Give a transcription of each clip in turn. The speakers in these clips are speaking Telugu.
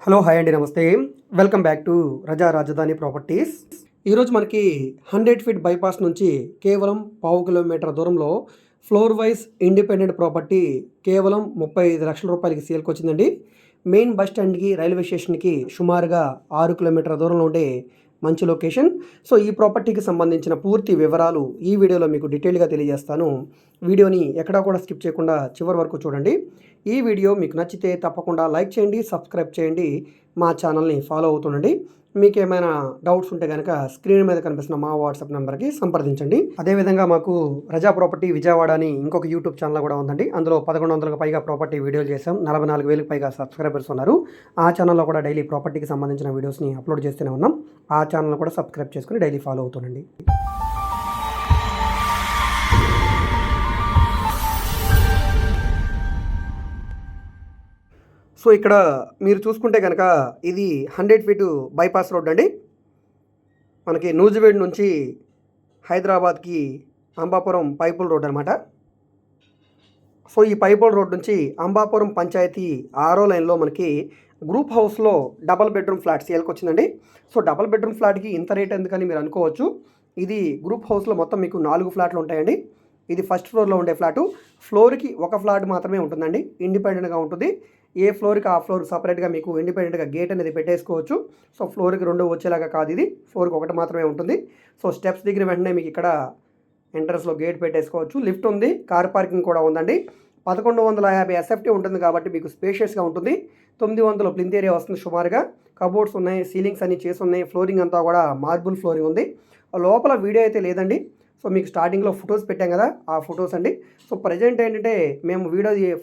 హలో హాయ్ అండి, నమస్తే. వెల్కమ్ బ్యాక్ టు రజా రాజధాని ప్రాపర్టీస్. ఈరోజు మనకి 100 ఫీట్ బైపాస్ నుంచి కేవలం 1/2 కిలోమీటర్ దూరంలో ఫ్లోర్ వైజ్ ఇండిపెండెంట్ ప్రాపర్టీ కేవలం 35 లక్షల రూపాయలకి సేల్కి వచ్చిందండి. మెయిన్ బస్ స్టాండ్కి, రైల్వే స్టేషన్కి సుమారుగా 6 కిలోమీటర్ల దూరంలో ఉండే మంచి లొకేషన్. సో ఈ ప్రాపర్టీకి సంబంధించిన పూర్తి వివరాలు ఈ వీడియోలో మీకు డీటెయిల్గా తెలియజేస్తాను. వీడియోని ఎక్కడా కూడా స్కిప్ చేయకుండా చివరి వరకు చూడండి. ఈ వీడియో మీకు నచ్చితే తప్పకుండా లైక్ చేయండి, సబ్స్క్రైబ్ చేయండి, మా ఛానల్ని ఫాలో అవుతుండండి. మీకు ఏమైనా డౌట్స్ ఉంటే కనుక స్క్రీన్ మీద కనిపిస్తున్న మా వాట్సాప్ నెంబర్కి సంప్రదించండి. అదేవిధంగా మాకు రజా ప్రాపర్టీ విజయవాడ అని ఇంకొక యూట్యూబ్ ఛానల్ కూడా ఉందండి. అందులో 1100కు పైగా ప్రాపర్టీ వీడియోలు చేసాం. 44,000కి పైగా సబ్స్క్రైబర్స్ ఉన్నారు. ఆ ఛానల్లో కూడా డైలీ ప్రాపర్టీకి సంబంధించిన వీడియోస్ని అప్లోడ్ చేస్తూనే ఉన్నాం. ఆ ఛానల్ కూడా సబ్స్క్రైబ్ చేసుకుని డైలీ ఫాలో అవుతుండండి. సో ఇక్కడ మీరు చూసుకుంటే కనుక ఇది 100 ఫీటు బైపాస్ రోడ్ అండి. మనకి నూజివేడ్ నుంచి హైదరాబాద్కి అంబాపురం పైపుల్ రోడ్ అనమాట. సో ఈ పైపుల్ రోడ్ నుంచి అంబాపురం పంచాయతీ 6వ లైన్లో మనకి గ్రూప్ హౌస్లో డబల్ బెడ్రూమ్ ఫ్లాట్ సేల్కి వచ్చిందండి. సో డబల్ బెడ్రూమ్ ఫ్లాట్కి ఇంత రేట్ ఎందుకని మీరు అనుకోవచ్చు. ఇది గ్రూప్ హౌస్లో మొత్తం మీకు 4 ఫ్లాట్లు ఉంటాయండి. ఇది ఫస్ట్ ఫ్లోర్లో ఉండే ఫ్లాటు. ఫ్లోర్కి ఒక ఫ్లాట్ మాత్రమే ఉంటుందండి, ఇండిపెండెంట్గా ఉంటుంది. ఏ ఫ్లోర్కి ఆ ఫ్లోర్ సపరేట్గా మీకు ఇండిపెండెంట్గా గేట్ అనేది పెట్టేసుకోవచ్చు. సో ఫ్లోర్కి 2 వచ్చేలాగా కాదు, ఇది ఫ్లోర్కి 1 మాత్రమే ఉంటుంది. సో స్టెప్స్ దిగిన వెంటనే మీకు ఇక్కడ ఎంట్రన్స్లో గేట్ పెట్టేసుకోవచ్చు. లిఫ్ట్ ఉంది, కార్ పార్కింగ్ కూడా ఉందండి. 1150 ఎస్ఎఫ్టీ ఉంటుంది కాబట్టి మీకు స్పేషియస్గా ఉంటుంది. 900 ప్లింత్ ఏరియా వస్తుంది సుమారుగా. కబోర్డ్స్ ఉన్నాయి, సీలింగ్స్ అన్ని చేసి ఉన్నాయి. ఫ్లోరింగ్ అంతా కూడా మార్బుల్ ఫ్లోరింగ్ ఉంది. లోపల వీడియో అయితే లేదండి. సో మీకు స్టార్టింగ్లో ఫొటోస్ పెట్టాం కదా, ఆ ఫొటోస్ అండి. సో ప్రజెంట్ ఏంటంటే మేము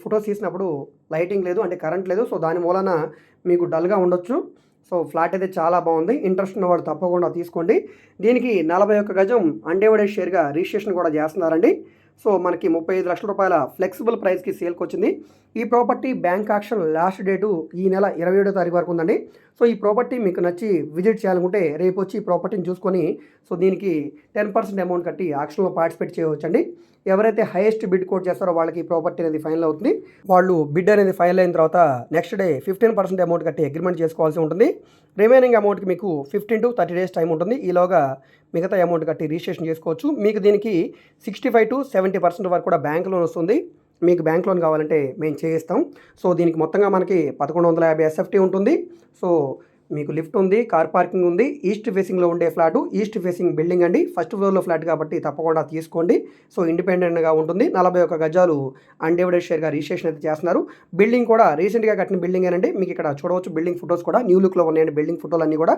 ఫొటోస్ తీసినప్పుడు లైటింగ్ లేదు, అంటే కరెంట్ లేదు. సో దాని మూలన మీకు డల్గా ఉండొచ్చు. సో ఫ్లాట్ అయితే చాలా బాగుంది. ఇంట్రెస్ట్ ఉన్నవాడు తప్పకుండా తీసుకోండి. దీనికి 41 గజం అన్డివైడెడ్ షేర్గా రిజిస్ట్రేషన్ కూడా చేస్తున్నారండి. సో మనకి 35 లక్షల రూపాయల ఫ్లెక్సిబుల్ ప్రైస్కి సేల్కి వచ్చింది. ఈ property bank auction last date ఈ నెల 27వ తారీఖు వరకు ఉందండి. సో ఈ ప్రాపర్టీ మీకు నచ్చి విజిట్ చేయాలనుకుంటే రేపు వచ్చి ఈ ప్రాపర్టీని చూసుకొని సో దీనికి 10% అమౌంట్ కట్టి ఆక్షన్లో పార్టిసిపేట్ చేయవచ్చండి. ఎవరైతే హైయెస్ట్ బిడ్ కోట్ చేస్తారో వాళ్ళకి ఈ ప్రాపర్టీ అనేది ఫైనల్ అవుతుంది. వాళ్ళు బిడ్ అనేది ఫైనల్ అయిన తర్వాత నెక్స్ట్ డే 15% అమౌంట్ కట్టి అగ్రిమెంట్ చేసుకోవాల్సి ఉంటుంది. రిమైనింగ్ అమౌంట్కి మీకు 15 to 30 డేస్ టైం ఉంటుంది. ఈలోగా మిగతా అమౌంట్ కట్టి రిజిస్ట్రేషన్ చేసుకోవచ్చు. మీకు దీనికి 65 to 70% వరకు కూడా బ్యాంక్ లోన్ వస్తుంది. మీకు బ్యాంక్ లోన్ కావాలంటే మేము చేయిస్తాం. సో దీనికి మొత్తంగా మనకి 1150 ఎస్ఎఫ్టీ ఉంటుంది. సో మీకు లిఫ్ట్ ఉంది, కార్ పార్కింగ్ ఉంది. ఈస్ట్ ఫేసింగ్లో ఉండే ఫ్లాటు, ఈస్ట్ ఫేసింగ్ బిల్డింగ్ అండి. ఫస్ట్ ఫ్లోర్లో ఫ్లాట్ కాబట్టి తప్పకుండా తీసుకోండి. సో ఇండిపెండెంట్గా ఉంటుంది. 41 గజాలు అన్డివైడెడ్ షేర్గా రిజిస్ట్రేషన్ అయితే చేస్తున్నారు. బిల్డింగ్ కూడా రీసెంట్గా కట్టిన బిల్డింగ్ ఏనండి. మీకు ఇక్కడ చూడవచ్చు బిల్డింగ్ ఫొటోస్ కూడా న్యూ లుక్లో ఉన్నాయండి. బిల్డింగ్ ఫోటోలు అన్నీ కూడా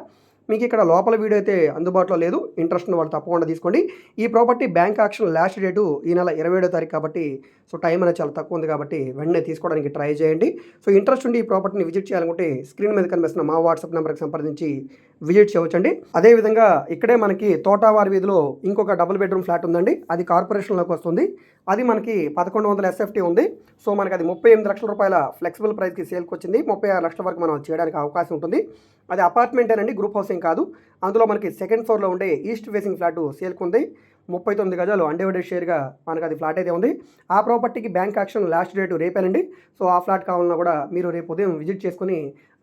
మీకు ఇక్కడ లోపల వీడియో అయితే అందుబాటులో లేదు. ఇంట్రెస్ట్ ఉన్న వాళ్ళు తప్పకుండా తీసుకోండి. ఈ property bank auction last date ఈ నెల 27వ తారీఖు కాబట్టి సో టైం అనేది చాలా తక్కువ ఉంది కాబట్టి వెంటనే తీసుకోవడానికి ట్రై చేయండి. సో ఇంట్రెస్ట్ ఉండి ఈ ప్రాపర్టీని విజిట్ చేయాలనుకుంటే స్క్రీన్ మీద కనిపిస్తున్న మా వాట్సాప్ నెంబర్కి సంప్రదించి విజిట్ చేయవచ్చండి. అదేవిధంగా ఇక్కడే మనకి తోటావారి వీధిలో ఇంకొక డబుల్ బెడ్రూమ్ ఫ్లాట్ ఉందండి. అది కార్పొరేషన్లోకి వస్తుంది. అది మనకి 1100 ఎస్ఎఫ్టీ ఉంది. సో మనకి అది 38 లక్షల రూపాయల ఫ్లెక్సిబుల్ ప్రైస్కి సేల్కి వచ్చింది. 36 లక్షల వరకు మనం చేయడానికి అవకాశం ఉంటుంది. అది అపార్ట్మెంటేనండి, గ్రూప్ హౌసింగ్ కాదు. అందులో మనకి సెకండ్ ఫ్లోర్లో ఉండే ఈస్ట్ ఫేసింగ్ ఫ్లాట్ సేల్కి ఉంది. 39 గజాలు అన్డివైడెడ్ షేర్గా మనకు అది ఫ్లాట్ అయితే ఉంది. ఆ ప్రాపర్టీకి బ్యాంక్ యాక్షన్ లాస్ట్ డేటు రేపేనండి. సో ఆ ఫ్లాట్ కావాలన్నా కూడా మీరు రేపు ఉదయం విజిట్ చేసుకుని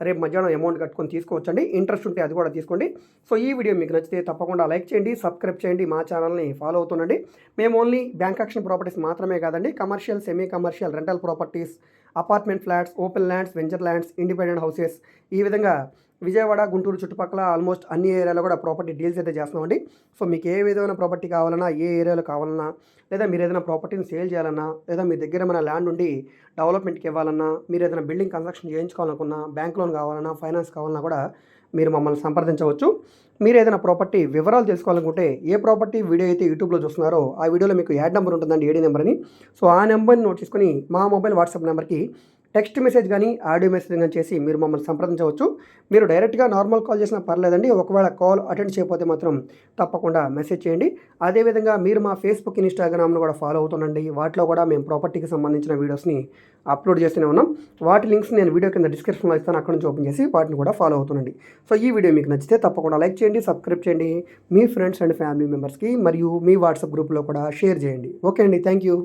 రేపు మధ్యాహ్నం అమౌంట్ కట్టుకొని తీసుకోవచ్చండి. ఇంట్రెస్ట్ ఉంటే అది కూడా తీసుకోండి. సో ఈ వీడియో మీకు నచ్చితే తప్పకుండా లైక్ చేయండి, సబ్స్క్రైబ్ చేయండి, మా ఛానల్ని ఫాలో అవుతుండండి. మేము ఓన్లీ బ్యాంక్ యాక్షన్ ప్రాపర్టీస్ మాత్రమే కాదండి, commercial, semi commercial, rental properties, apartment flats, open lands, venture lands, independent houses, ఈ విధంగా విజయవాడ, గుంటూరు చుట్టుపక్కల ఆల్మోస్ట్ అన్ని ఏరియాలో కూడా ప్రాపర్టీ డీల్స్ అయితే చేస్తున్నామండి. సో మీకు ఏ విధమైన ప్రాపర్టీ కావాలన్నా, ఏ ఏరియాలో కావాలన్నా, లేదా మీరు ఏదైనా ప్రాపర్టీని సేల్ చేయాలన్నా, లేదా మీ దగ్గర మన ల్యాండ్ ఉండి డెవలప్మెంట్కి ఇవ్వాలన్నా, మీరు ఏదైనా బిల్డింగ్ కన్స్ట్రక్షన్ చేయించుకోవాలనుకున్నా, బ్యాంక్ లోన్ కావాలన్నా, ఫైనాన్స్ కావాలన్నా కూడా మీరు మమ్మల్ని సంప్రదించవచ్చు. మీరు ఏదైనా ప్రాపర్టీ వివరాలు తెలుసుకోవాలనుకుంటే ఏ ప్రాపర్టీ వీడియో అయితే యూట్యూబ్లో చూస్తున్నారో ఆ వీడియోలో మీకు యాడ్ నెంబర్ ఉంటుందండి, ఏడీ నెంబర్ అని. సో ఆ నెంబర్ని నోట్ చేసుకుని మా మొబైల్ వాట్సాప్ నెంబర్కి టెక్స్ట్ మెసేజ్ కానీ ఆడియో మెసేజ్ కానీ చేసి మీరు మమ్మల్ని సంప్రదించవచ్చు. మీరు డైరెక్ట్గా నార్మల్ కాల్ చేసినా పర్లేదండి. ఒకవేళ కాల్ అటెండ్ చేయకపోతే మాత్రం తప్పకుండా మెసేజ్ చేయండి. అదేవిధంగా మీరు మా ఫేస్బుక్, ఇన్స్టాగ్రామ్ను కూడా ఫాలో అవుతుండండి. వాటిలో కూడా మేము ప్రాపర్టీకి సంబంధించిన వీడియోస్ని అప్లోడ్ చేస్తూనే ఉన్నాం. వాటి లింక్స్ నేను వీడియో కింద డిస్క్రిప్షన్లో ఇస్తాను, అక్కడ నుంచి ఓపెన్ చేసి వాటిని కూడా ఫాలో అవుతుండండి. సో ఈ వీడియో మీకు నచ్చితే తప్పకుండా లైక్ చేయండి, సబ్స్క్రైబ్ చేయండి, మీ ఫ్రెండ్స్ అండ్ ఫ్యామిలీ మెంబర్స్కి మరియు మీ వాట్సాప్ గ్రూప్లో కూడా షేర్ చేయండి. ఓకే అండి, థ్యాంక్ యూ.